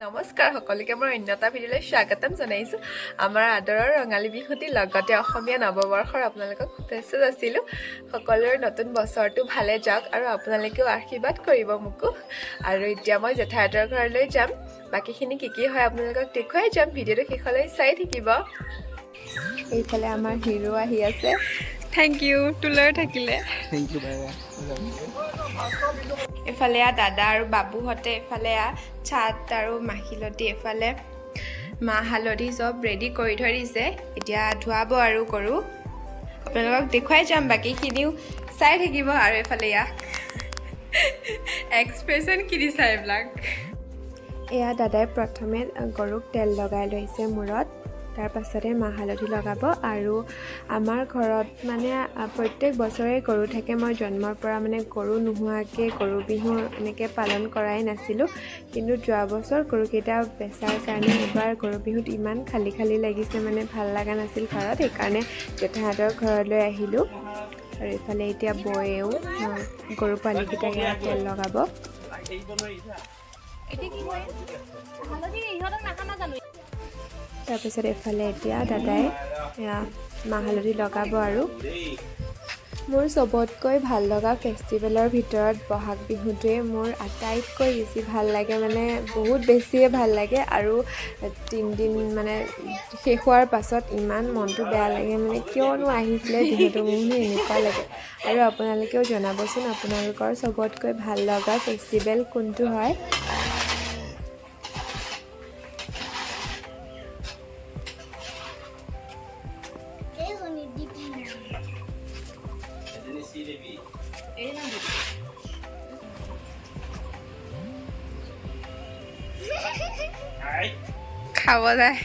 নমস্কাৰ সকলোকে মই অন্যতা ভিডিঅ'লৈ স্বাগতম জনাইছোঁ। আমাৰ আদৰৰ ৰঙালী বিহুটি লগতে অসমীয়া নৱবৰ্ষৰ আপোনালোকক শুভেচ্ছা যাচিলোঁ। সকলোৰে নতুন বছৰটো ভালে যাওক আৰু আপোনালোকেও আশীৰ্বাদ কৰিব মোকো। আৰু এতিয়া মই জেঠাইহঁতৰ ঘৰলৈ যাম। বাকীখিনি কি হয় আপোনালোকক দেখুৱাই যাম। ভিডিঅ'টো শেষলৈ চাই থাকিব। এইফালে আমাৰ হিৰো আহি আছে। থেংক ইউ তোলৈ থাকিলে। Thank you bye bye. এফালে দাদা আৰু বাবুহঁতে, এফালে ছাট আৰু মাখিলতি, এফালে মাহ হালধি চব ৰেডি কৰি থৈ দিছে। এতিয়া ধুৱাব আৰু গৰু। আপোনালোকক দেখুৱাই যাম, বাকীখিনিও চাই থাকিব। আৰু এফালে এক্সপ্ৰেশ্যন কি দিছা এইবিলাক। এয়া দাদাই প্ৰথমে গৰুক তেল লগাই লৈছে মূৰত, তাৰ পাছতে মাহ হালধি লগাব। আৰু আমাৰ ঘৰত মানে প্ৰত্যেক বছৰে গৰু থাকে। মই জন্মৰ পৰা মানে গৰু নোহোৱাকৈ গৰু বিহু এনেকৈ পালন কৰাই নাছিলোঁ। কিন্তু যোৱা বছৰ গৰুকেইটা বেচাৰ কাৰণে এইবাৰ গৰু বিহুত ইমান খালী খালী লাগিছে, মানে ভাল লগা নাছিল ঘৰত। সেইকাৰণে জেঠাইহঁতৰ ঘৰলৈ আহিলোঁ। আৰু এইফালে এতিয়া বৌয়েও গৰু পোৱালিকেইটাক তেল লগাব। তাৰপিছত এইফালে এতিয়া দাদাই মাহ হালধি লগাব। আৰু মোৰ চবতকৈ ভাল লগা ফেষ্টিভেলৰ ভিতৰত বহাগ বিহুটোৱে মোৰ আটাইতকৈ বেছি ভাল লাগে, মানে বহুত বেছিয়ে ভাল লাগে। আৰু 3 দিন মানে শেষ হোৱাৰ পাছত ইমান মনটো বেয়া লাগে, মানে কিয়নো আহিছিলে বিহুটো, মোৰ এনেকুৱা লাগে। আৰু আপোনালোকেও জনাবচোন আপোনালোকৰ চবতকৈ ভাল লগা ফেষ্টিভেল কোনটো হয়। খাব যায়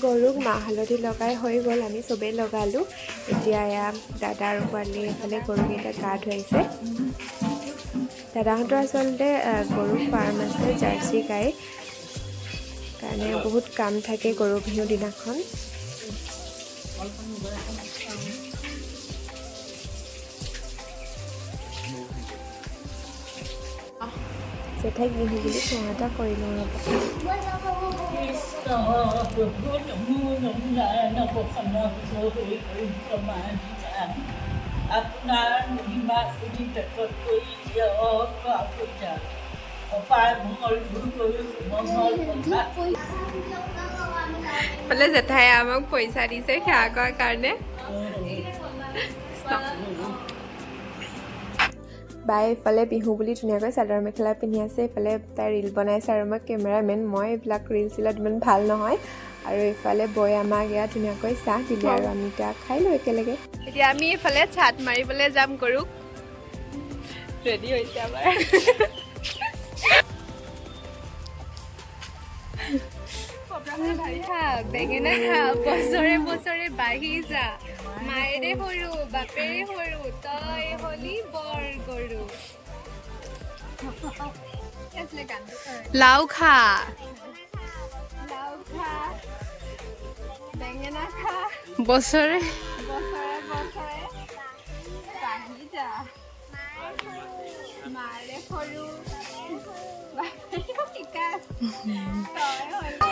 গৰুক মাহ হালধি লগাই হৈ গ'ল, আমি চবেই লগালোঁ। এতিয়া এয়া দাদা আৰু পোৱালি এইফালে গৰুকেইটা গা ধুৱাইছে। দাদাহঁতৰ আচলতে গৰু ফাৰ্ম আছে, জাৰ্চি গাই কাৰণে বহুত কাম থাকে গৰু বিহুৰ দিনাখন। জেঠাইক বিহু বুলি ফোন এটা কৰি লওঁ ৰ'ব। আপোনাৰ মহিমা শুনি পেটত কৰি দিয়ক পূজা অপাৰ মংগল দূৰ কৰি মংগল বোলে জেঠাই আমাক পইচা দিছে সেৱা কৰাৰ কাৰণে। বাই এইফালে বিহু বুলি ধুনীয়াকৈ চাদৰ মেখেলা পিন্ধি আছে, এইফালে তাই ৰীল বনাইছে আৰু মই কেমেৰামেন। মই এইবিলাক ৰীল চিলত ইমান ভাল নহয়। আৰু এইফালে বৈ আমাক ইয়াত ধুনীয়াকৈ চাহ দিলে আৰু আমি এতিয়া খাইলোঁ একেলগে। এতিয়া আমি এইফালে ছাট মাৰিবলৈ যাম গৰুক। ৰেডি হৈছে আমাৰ। বেঙেনা খা, বছৰে বছৰে বাঢ়ি যা, মায়েৰে সৰু বাপেৰে সৰু, তই হলি বৰ গৰু। লাও খা, লাও খা, বেঙেনা খা, বছৰে বছৰে বছৰে বাঢ়ি যা, মাৰে সৰু বাপেৰে বিকাশ, তই হলি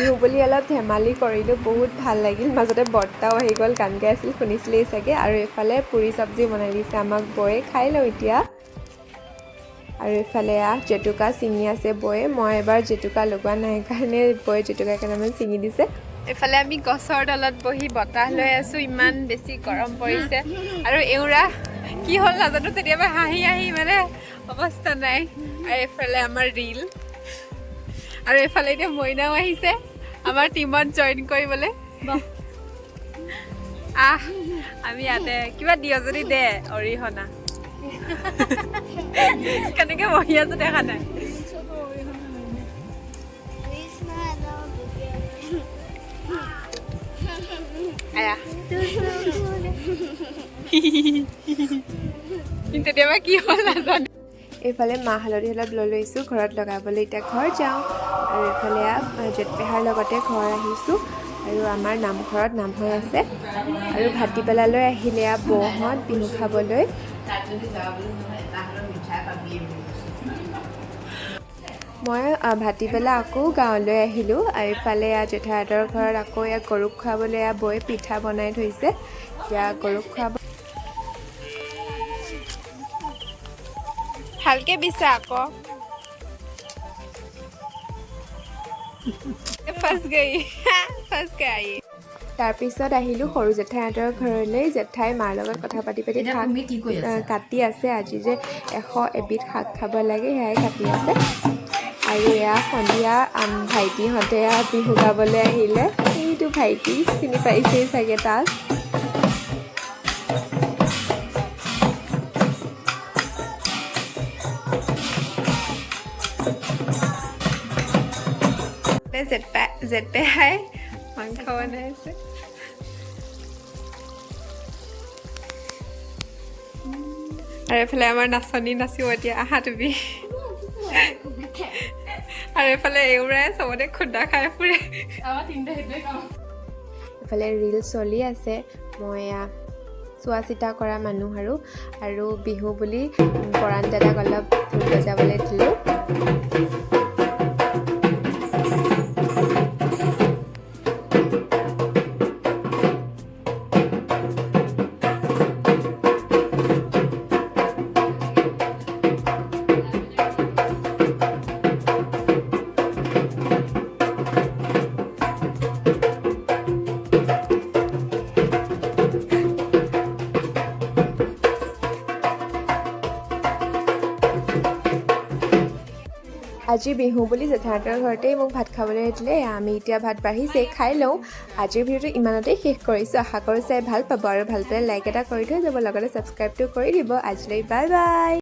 বিহু বুলি অলপ ধেমালি কৰিলোঁ, বহুত ভাল লাগিল। মাজতে বৰ্তাও আহি গ'ল, গান গাই আছিল, শুনিছিলেই চাগে। আৰু এইফালে পুৰি চব্জি বনাই দিছে আমাক বৌয়ে, খাই লওঁ এতিয়া। আৰু এইফালে জেতুকা ছিঙি আছে বৌয়ে, মই এবাৰ জেতুকা লগোৱা নাই কাৰণে বৌয়ে জেতুকা কেইটামান ছিঙি দিছে। এইফালে আমি গছৰ তলত বহি বতাহ লৈ আছোঁ, ইমান বেছি গৰম পৰিছে। আৰু এওৰা কি হ'ল নাজানো, কেতিয়াবা হাঁহি হাঁহি মানে অৱস্থা নাই। আৰু এইফালে আমাৰ ৰীল, আৰু এইফালে এতিয়া মইনাও আহিছে আমাৰ টিমত জইন কৰিবলৈ। আমি ইয়াতে কিবা দিয় যদি দে অৰিহণা। কেনেকৈ বহি আছো দেখা নাই। তেতিয়াবা কি হ'ল নাজানো। এইফালে মাহ হালধি অলপ লৈ লৈছোঁ ঘৰত লগাবলৈ, এতিয়া ঘৰ যাওঁ। আৰু এইফালে জেঠপেহাৰ লগতে ঘৰ আহিছোঁ। আৰু আমাৰ নামঘৰত নাম হৈ আছে। আৰু ভাটিবেলালৈ আহিলে বৌহঁত বিহু খাবলৈ। মই ভাটিবেলা আকৌ গাঁৱলৈ আহিলোঁ। আৰু এইফালে জেঠাইহঁতৰ ঘৰত আকৌ গৰুক খুৱাবলৈ বৌয়ে পিঠা বনাই থৈছে, এতিয়া গৰুক খুৱাব। ভালকে বিছা আকৌ তাৰপিছত আহিলোঁ সৰু জেঠাইহঁতৰ ঘৰলৈ। জেঠাই মাৰ লগত কথা পাতি পাতি শাক কাটি আছে। আজি যে 100 এবিধ শাক খাব লাগে, সেয়াই কাটি আছে। আৰু এয়া সন্ধিয়া ভাইটিহঁতে বিহু গাবলৈ আহিলে। এইটো ভাইটি, চিনি পাইছেই চাগে তাক। জেঠপেহাই মাংস বনাইছে। আৰু এইফালে আমাৰ নাচনী নাচিব এতিয়া, আহা তুমি। আৰু এইফালে এওৰাই চবতে খুন্দা খাই ফুৰে। এইফালে ৰীল চলি আছে, মই চোৱা চিতা কৰা মানুহ। আৰু বিহু বুলি পৰাণ দাদাক অলপ ঢোল বজাবলৈ দিলোঁ। আজি বিহু বুলি জেঠাইহঁতৰ ঘৰতেই মোক ভাত খাবলৈ দিলে। আমি এতিয়া ভাত বাঢ়িছে, খাই লওঁ। আজিৰ ভিডিঅ'টো ইমানতেই শেষ কৰিছোঁ। আশা কৰোঁ চাই ভাল পাব, আৰু ভাল পালে লাইক এটা কৰি থৈ যাব, লগতে ছাবস্ক্ৰাইবটো কৰি দিব। আজিলৈ বাই বাই।